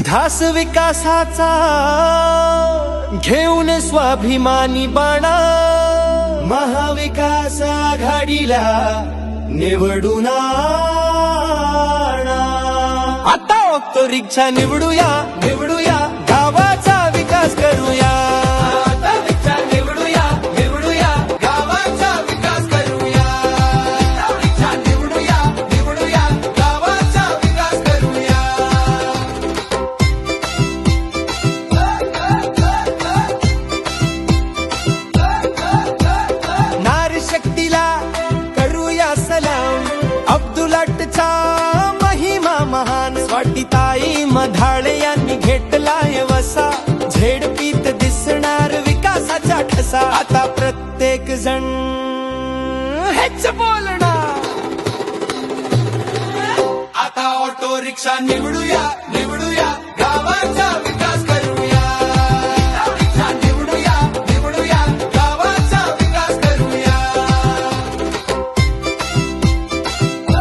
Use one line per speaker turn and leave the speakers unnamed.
ध्यास विकासाचा घेऊन स्वाभिमानी बाणा महाविकास आघाडीला निवडून आणा। आता ऑटो रिक्षा निवडूया निवडूया गावाचा विकास करूया। आता रिक्षा निवडूया निवडूया गावाचा विकास करूया। रिक्षा निवडूया निवडूया गावाचा विकास करूया। नारी शक्तीला करूया सलाम, अब्दुलटचा महिमा महान। स्वातीताई मधाळे यांनी घेतलाय वसा, झेडपीत दिसणार विकासाचा ठसा। आता प्रत्येक जण हेच बोलणार, आता ऑटो रिक्षा निवडूया।